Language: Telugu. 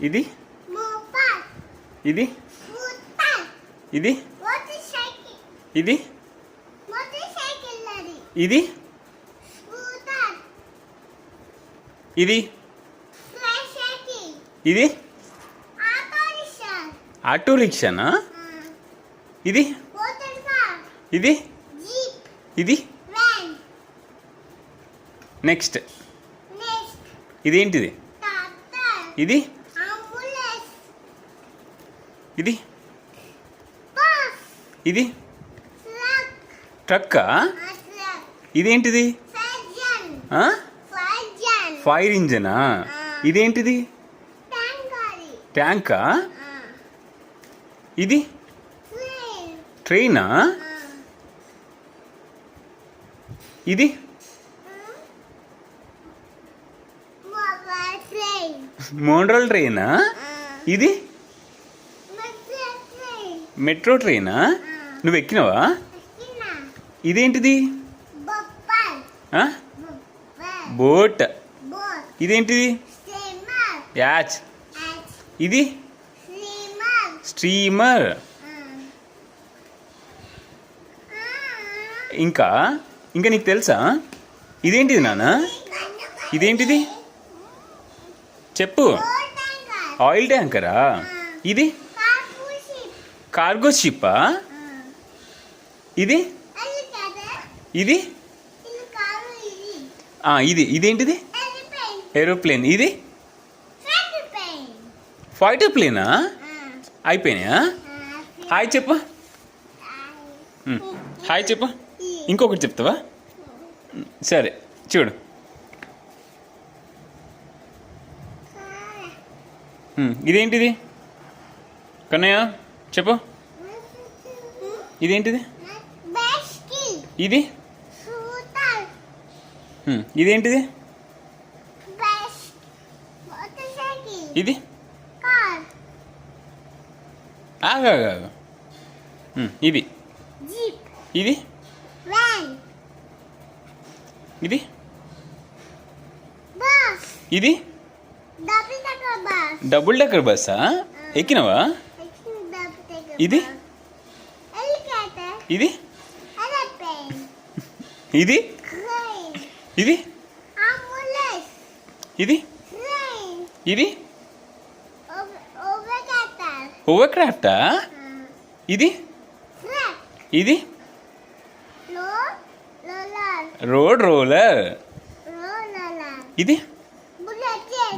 ఇది ఇది ఇది ఇది ఇది ఇది ఇది ఆటో రిక్షానా? ఇది ఇది ఇది నెక్స్ట్ ఇదేంటిది? ఇది ఇది ఇది ట్రక్కా? ఇదేంటిది? ఫైర్ ఇంజనా? ఇదేంటిది? ట్యాంకా? ఇది ట్రైనా? ఇది మోనోరల్ ట్రైనా? ఇది మెట్రో ట్రైనా? నువ్వు ఎక్కినవా? ఇదేంటిది? బోట్. ఇదేంటిది? యాచ్. ఇది స్ట్రీమర్. ఇంకా ఇంకా నీకు తెలుసా? ఇదేంటిది నాన్న? ఇదేంటిది చెప్పు. ఆయిల్ ట్యాంకరా? ఇది కార్గో షిప్పా? ఇది ఇది ఇది ఇదేంటిది? ఏరోప్లేన్. ఇది ఫైటర్ ప్లేనా? అయిపోయినాయా? హాయ్ చెప్పు. హాయ్ చెప్పు. ఇంకొకటి చెప్తావా? సరే చూడు. ఇదేంటిది కన్నయ్య చెప్పు. ఇదేంటిది? ఇది ఇదేంటిది? ఇది ఆగా ఇది ఇది ఇది ఇది డబుల్ డెక్కర్ బస్సా? ఎక్కినవా? ఇది ఇది ఇది ఇది ఇది ఇది ఓవర్ క్రాఫ్టా? ఇది ఇది రోడ్ రోలర్. ఇది బుల్డోజర్.